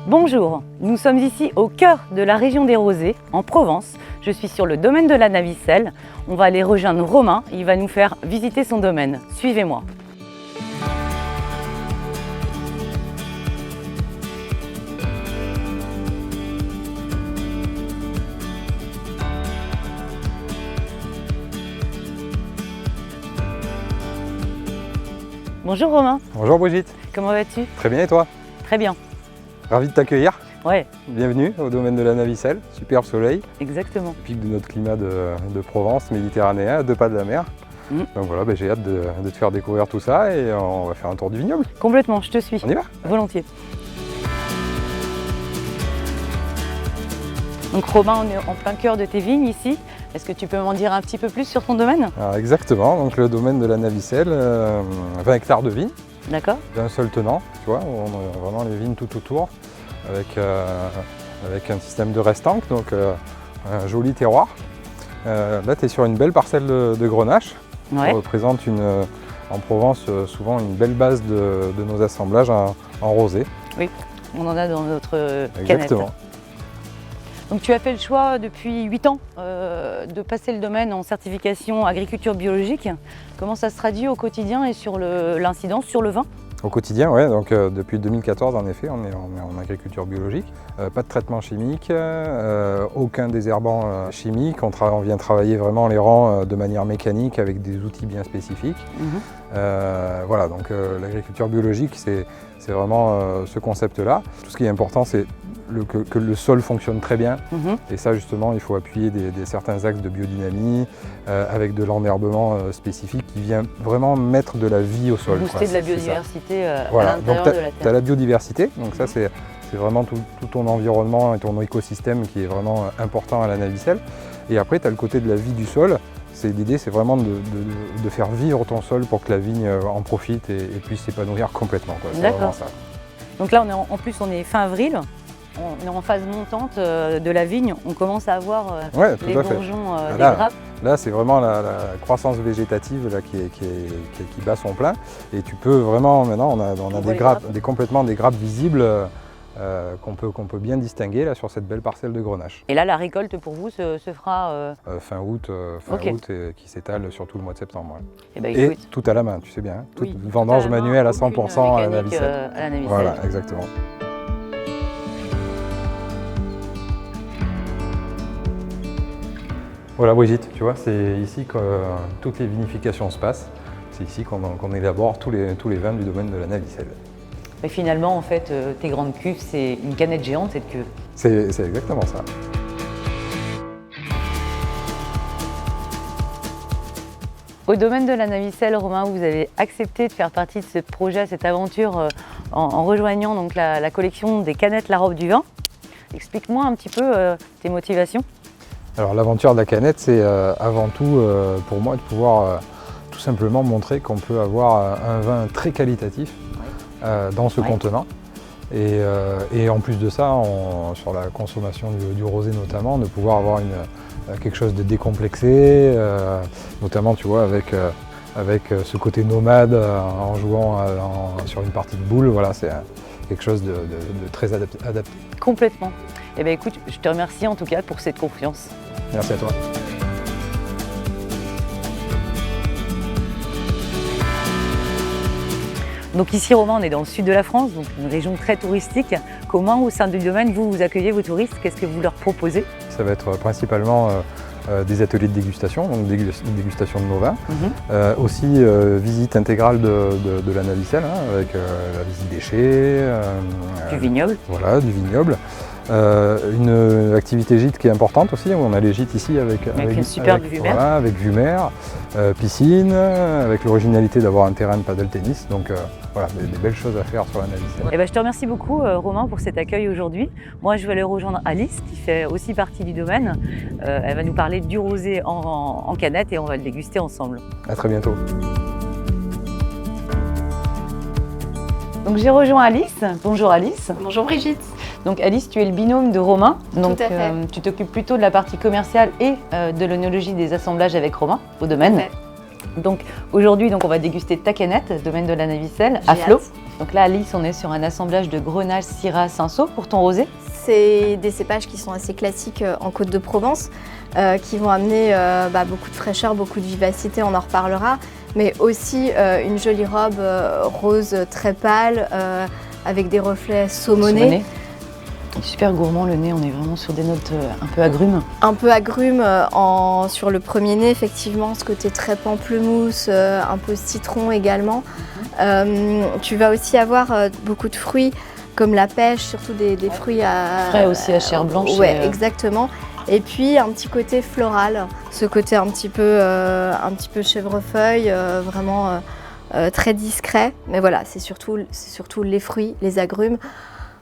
Bonjour, nous sommes ici au cœur de la région des Rosées, en Provence. Je suis sur le domaine de la Navicelle. On va aller rejoindre Romain, il va nous faire visiter son domaine. Suivez-moi. Bonjour Romain. Bonjour Brigitte. Comment vas-tu? Très bien et toi? Très bien. Ravi de t'accueillir. Ouais. Bienvenue au domaine de la Navicelle, superbe soleil. Exactement. Pic de notre climat de Provence, méditerranéen, à 2 pas de la mer. Donc voilà, j'ai hâte de te faire découvrir tout ça et on va faire un tour du vignoble. Complètement, je te suis. On y va? Volontiers. Donc Romain, on est en plein cœur de tes vignes ici. Est-ce que tu peux m'en dire un petit peu plus sur ton domaine? Alors exactement, donc le domaine de la Navicelle, 20 hectares de vignes. D'accord. D'un seul tenant, tu vois, on a vraiment les vignes tout autour avec un système de restanque, donc un joli terroir. Là, tu es sur une belle parcelle de Grenache. Ouais. Ça représente en Provence souvent une belle base de nos assemblages en rosé. Oui, on en a dans notre canette. Exactement. Donc tu as fait le choix depuis 8 ans de passer le domaine en certification agriculture biologique. Comment ça se traduit au quotidien et sur l'incidence sur le vin? Au quotidien, oui. Donc depuis 2014, en effet, on est en agriculture biologique. Pas de traitement chimique, aucun désherbant chimique. On vient travailler vraiment les rangs de manière mécanique avec des outils bien spécifiques. Voilà, donc l'agriculture biologique, c'est vraiment ce concept-là. Tout ce qui est important, c'est que le sol fonctionne très bien. Et ça, justement, il faut appuyer certains axes de biodynamie avec de l'enherbement spécifique qui vient vraiment mettre de la vie au sol. Booster de la biodiversité à voilà. l'intérieur de la terre. Tu as la biodiversité, donc ça, c'est vraiment tout ton environnement et ton écosystème qui est vraiment important à la Navicelle. Et après, tu as le côté de la vie du sol. L'idée, c'est vraiment de faire vivre ton sol pour que la vigne en profite et puisse s'épanouir complètement. D'accord. Donc là, en plus, on est fin avril. On est en phase montante de la vigne, on commence à avoir les bourgeons des grappes. Là, c'est vraiment la croissance végétative là, qui bat son plein. Et tu peux vraiment, maintenant, on a des grappes, complètement des grappes visibles qu'on peut bien distinguer là, sur cette belle parcelle de Grenache. Et là, la récolte pour vous se fera fin août et qui s'étale sur tout le mois de septembre. Ouais. Et tout à la main, tu sais bien. Toute vendange manuelle à 100% à la Navicelle. Voilà, exactement. Voilà Brigitte, tu vois, c'est ici que toutes les vinifications se passent. C'est ici qu'on élabore tous les vins du domaine de la Navicelle. Et finalement, en fait, tes grandes cuves, c'est une canette géante, cette cuve. C'est exactement ça. Au domaine de la Navicelle, Romain, vous avez accepté de faire partie de ce projet, cette aventure, en rejoignant donc la collection des canettes La Robe du Vin. Explique-moi un petit peu tes motivations. Alors l'aventure de la canette, c'est avant tout pour moi de pouvoir tout simplement montrer qu'on peut avoir un vin très qualitatif dans ce contenant. Et en plus de ça, sur la consommation du rosé notamment, de pouvoir avoir quelque chose de décomplexé, notamment tu vois avec ce côté nomade en jouant sur une partie de boule, voilà, c'est quelque chose de très adapté. Complètement. Eh bien écoute, je te remercie en tout cas pour cette confiance. Merci à toi. Donc ici Romain, on est dans le sud de la France, donc une région très touristique. Comment au sein du domaine, vous accueillez vos touristes? Qu'est-ce que vous leur proposez? Ça va être principalement des ateliers de dégustation, donc dégustation de nos vins. Aussi visite intégrale de la Navicelle, avec la visite des chais. Du vignoble. Voilà, du vignoble. Une activité gîte qui est importante aussi, où on a les gîtes ici avec une superbe vue mer. Voilà, avec vue mer, piscine, avec l'originalité d'avoir un terrain de paddle tennis. Donc voilà, des belles choses à faire sur la Navicelle. Eh ben, je te remercie beaucoup Romain pour cet accueil aujourd'hui. Moi je vais aller rejoindre Alice qui fait aussi partie du domaine. Elle va nous parler du rosé en canette et on va le déguster ensemble. À très bientôt. Donc j'ai rejoint Alice. Bonjour Alice. Bonjour Brigitte. Donc Alice, tu es le binôme de Romain. Donc tout à fait. Tu t'occupes plutôt de la partie commerciale et de l'œnologie des assemblages avec Romain au domaine. Donc aujourd'hui, on va déguster ta canette, domaine de la Navicelle, à flot. Donc là, Alice, on est sur un assemblage de Grenache, Syrah, Cinsault pour ton rosé. C'est des cépages qui sont assez classiques en Côte de Provence, qui vont amener beaucoup de fraîcheur, beaucoup de vivacité, on en reparlera, mais aussi une jolie robe rose très pâle, avec des reflets saumonés. Super gourmand le nez, on est vraiment sur des notes un peu agrumes. Un peu agrumes sur le premier nez, effectivement, ce côté très pamplemousse, un peu citron également. Tu vas aussi avoir beaucoup de fruits comme la pêche, surtout des fruits frais aussi à chair blanche. Oui, exactement. Et puis un petit côté floral, ce côté un petit peu chèvrefeuille, vraiment très discret. Mais voilà, c'est surtout les fruits, les agrumes.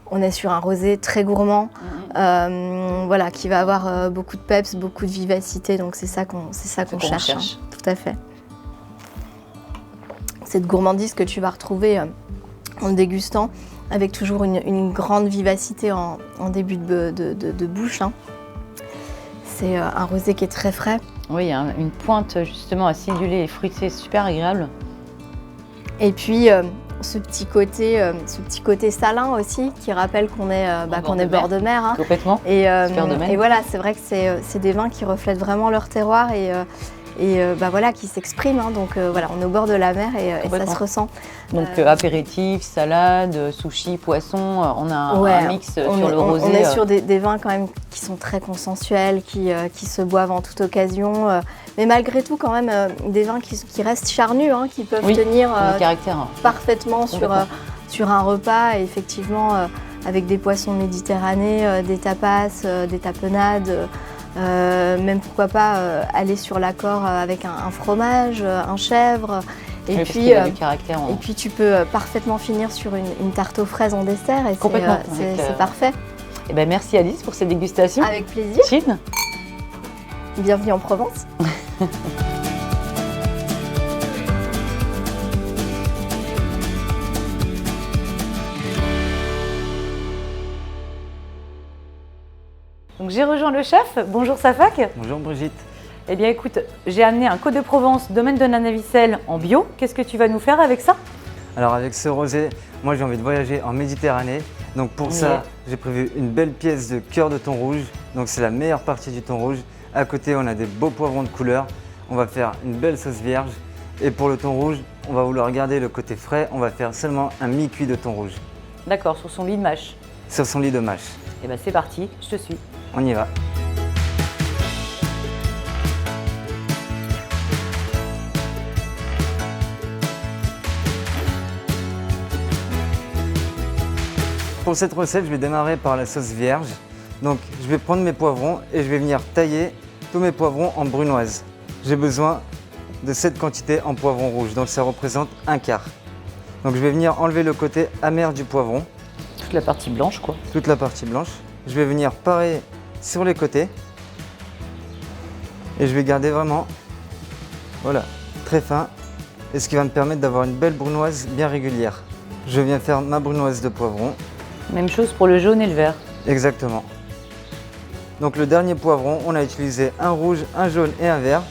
On est sur un rosé très gourmand, voilà, qui va avoir beaucoup de peps, beaucoup de vivacité. Donc c'est ça qu'on cherche. Hein, tout à fait. Cette gourmandise que tu vas retrouver en dégustant, avec toujours une grande vivacité en début de bouche. Hein. C'est un rosé qui est très frais. Oui, il y a une pointe justement acidulée et fruitée, super agréable. Et puis ce petit côté salin aussi, qui rappelle qu'on est bord de mer. Hein. Complètement. Et voilà, c'est vrai que c'est des vins qui reflètent vraiment leur terroir et voilà, qui s'expriment. Hein. Donc voilà, on est au bord de la mer et ça se ressent. Donc apéritif, salade, sushi, poisson, on a un mix sur le rosé. On est sur des vins quand même qui sont très consensuels, qui se boivent en toute occasion. Mais malgré tout, quand même, des vins qui restent charnus, hein, qui peuvent tenir parfaitement sur un repas. Et effectivement, avec des poissons méditerranéens, des tapas, des tapenades. Même pourquoi pas aller sur l'accord avec un fromage, un chèvre. Et puis tu peux parfaitement finir sur une tarte aux fraises en dessert et c'est parfait. Et ben merci Alice pour cette dégustation. Avec plaisir. Chin. Bienvenue en Provence. Donc j'ai rejoint le chef. Bonjour Safak. Bonjour Brigitte. Eh bien écoute, j'ai amené un Côte de Provence, domaine de la Navicelle en bio. Qu'est-ce que tu vas nous faire avec ça? Alors avec ce rosé, moi j'ai envie de voyager en Méditerranée. Donc pour ça, j'ai prévu une belle pièce de cœur de thon rouge. Donc c'est la meilleure partie du thon rouge. À côté, on a des beaux poivrons de couleur. On va faire une belle sauce vierge. Et pour le thon rouge, on va vouloir garder le côté frais. On va faire seulement un mi-cuit de thon rouge. D'accord, sur son lit de mâche. Sur son lit de mâche. Eh bien c'est parti, je te suis. On y va. Pour cette recette, je vais démarrer par la sauce vierge. Donc, je vais prendre mes poivrons et je vais venir tailler tous mes poivrons en brunoise. J'ai besoin de cette quantité en poivron rouge, donc ça représente un quart. Donc, je vais venir enlever le côté amer du poivron. Toute la partie blanche, quoi. Toute la partie blanche. Je vais venir parer sur les côtés et je vais garder vraiment, voilà, très fin, et ce qui va me permettre d'avoir une belle brunoise bien régulière. Je viens faire ma brunoise de poivron. Même chose pour le jaune et le vert. Exactement. Donc le dernier poivron, on a utilisé un rouge, un jaune et un vert.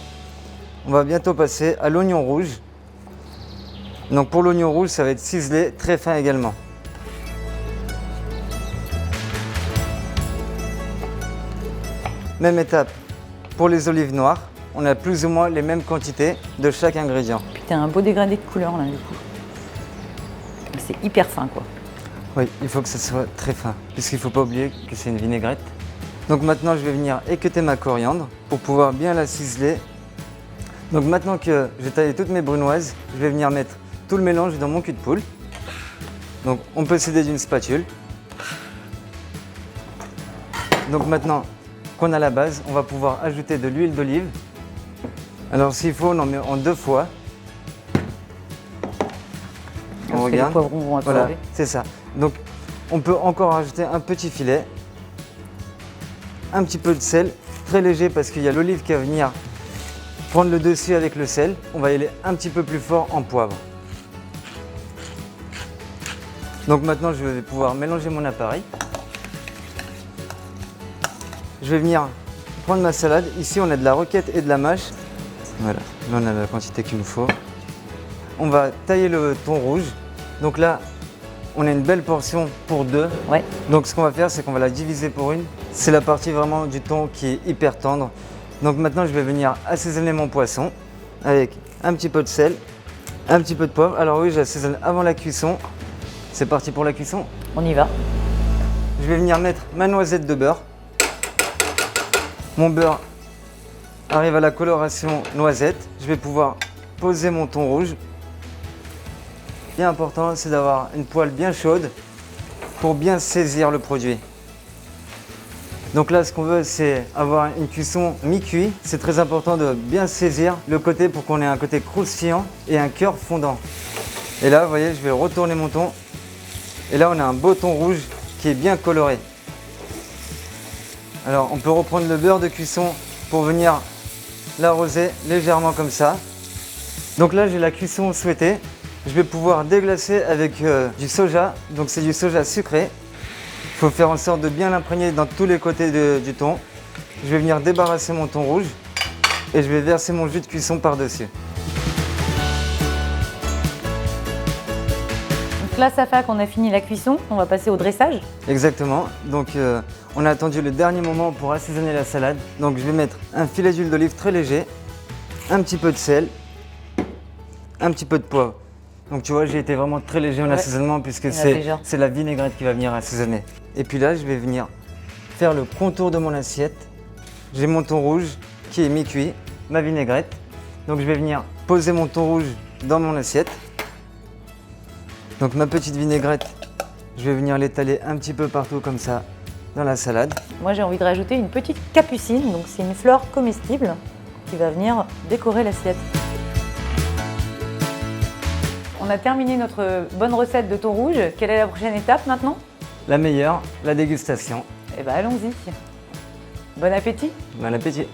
On va bientôt passer à l'oignon rouge. Donc pour l'oignon rouge, ça va être ciselé, très fin également. Même étape pour les olives noires. On a plus ou moins les mêmes quantités de chaque ingrédient. Putain, un beau dégradé de couleur là du coup. C'est hyper fin quoi. Oui, il faut que ce soit très fin, puisqu'il ne faut pas oublier que c'est une vinaigrette. Donc maintenant, je vais venir équeuter ma coriandre pour pouvoir bien la ciseler. Donc maintenant que j'ai taillé toutes mes brunoises, je vais venir mettre tout le mélange dans mon cul de poule. Donc on peut s'aider d'une spatule. Donc maintenant qu'on a la base, on va pouvoir ajouter de l'huile d'olive. Alors s'il faut, on en met en 2 fois. On regarde. Les poivrons vont absorber. Voilà, c'est ça. Donc on peut encore rajouter un petit filet, un petit peu de sel, très léger parce qu'il y a l'olive qui va venir prendre le dessus avec le sel. On va y aller un petit peu plus fort en poivre. Donc maintenant je vais pouvoir mélanger mon appareil. Je vais venir prendre ma salade. Ici on a de la roquette et de la mâche. Voilà, là on a la quantité qu'il nous faut. On va tailler le thon rouge. Donc là, on a une belle portion pour 2. Ouais. Donc ce qu'on va faire, c'est qu'on va la diviser pour une. C'est la partie vraiment du thon qui est hyper tendre. Donc maintenant, je vais venir assaisonner mon poisson avec un petit peu de sel, un petit peu de poivre. Alors oui, j'assaisonne avant la cuisson. C'est parti pour la cuisson. On y va. Je vais venir mettre ma noisette de beurre. Mon beurre arrive à la coloration noisette. Je vais pouvoir poser mon thon rouge. Bien important, c'est d'avoir une poêle bien chaude pour bien saisir le produit. Donc là, ce qu'on veut, c'est avoir une cuisson mi-cuit. C'est très important de bien saisir le côté pour qu'on ait un côté croustillant et un cœur fondant. Et là, vous voyez, je vais retourner mon thon. Et là, on a un beau thon rouge qui est bien coloré. Alors, on peut reprendre le beurre de cuisson pour venir l'arroser légèrement comme ça. Donc là, j'ai la cuisson souhaitée. Je vais pouvoir déglacer avec du soja. Donc c'est du soja sucré. Il faut faire en sorte de bien l'imprégner dans tous les côtés du thon. Je vais venir débarrasser mon thon rouge et je vais verser mon jus de cuisson par-dessus. Donc là, ça fait qu'on a fini la cuisson, on va passer au dressage. Exactement. Donc on a attendu le dernier moment pour assaisonner la salade. Donc je vais mettre un filet d'huile d'olive très léger, un petit peu de sel, un petit peu de poivre. Donc tu vois, j'ai été vraiment très léger en assaisonnement puisque c'est la vinaigrette qui va venir assaisonner. Et puis là, je vais venir faire le contour de mon assiette. J'ai mon thon rouge qui est mi-cuit, ma vinaigrette. Donc je vais venir poser mon thon rouge dans mon assiette. Donc ma petite vinaigrette, je vais venir l'étaler un petit peu partout comme ça dans la salade. Moi, j'ai envie de rajouter une petite capucine, donc c'est une fleur comestible qui va venir décorer l'assiette. On a terminé notre bonne recette de thon rouge. Quelle est la prochaine étape maintenant? La meilleure, la dégustation. Eh bien, allons-y. Bon appétit! Bon appétit!